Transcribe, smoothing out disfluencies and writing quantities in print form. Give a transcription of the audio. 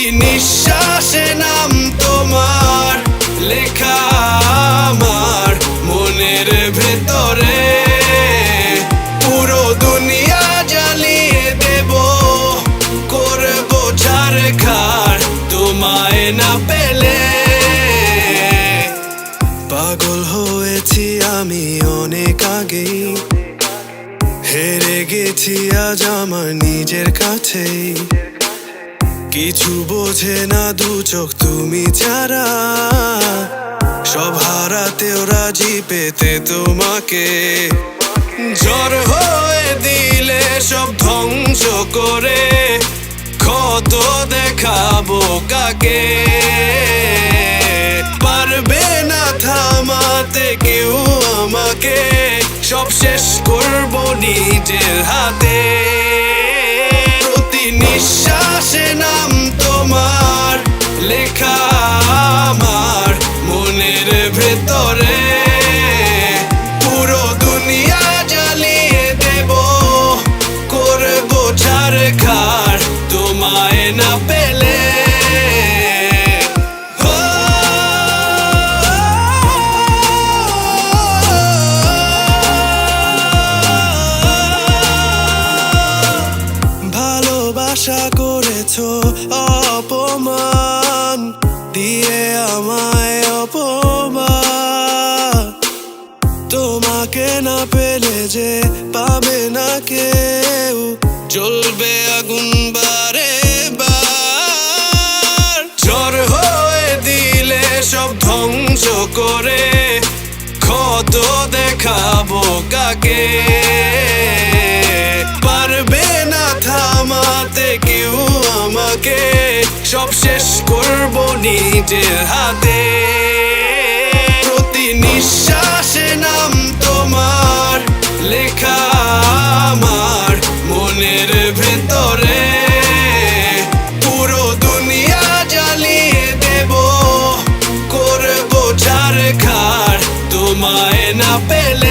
প্রতি নিঃশ্বাসে নাম তোমার লেখা আমার মনের ভেতরে। পুরো দুনিয়া জ্বালিয়ে দেব, করব ছারখার তোমায় না পেলে। পাগল হয়েছি আমি অনেক আগেই, হেরে গেছি আজ আমার নিজের কাছেই। কিছু বোঝে না দু চোখ তুমি ছাড়া, সব হারাতেও রাজি পেতে তোমাকে। ঝড় হয়ে দিলে সব ধ্বংস করে, ক্ষত দেখাবো কাকে। পারবে না থামাতে কেউ আমাকে, সব শেষ করবো নিজের হাতে। প্রতি নিঃশ্বাসে নাম তোমার লেখা আমার মনের ভেতরে। পুরো দুনিয়া জ্বালিয়ে দেব, করব ছারখার তোমায় না পেলে। আশা করেছো অপমান দিয়ে আমায় অপমান, তোমাকে না পেলে যে পাবে না কেউ, জ্বলবে আগুন বারে বার। ঝড় হয়ে দিলে সব ধ্বংস করে, ক্ষত দেখাবো কাকে। পারবে না থামাতে কেউ আমাকে, সব শেষ করবো নিজের হাতে। প্রতি নিঃশ্বাসে নাম তোমার লেখা আমার মনের ভেতরে। পুরো দুনিয়া জ্বালিয়ে দেব, করব ছারখার তোমায় না পেলে।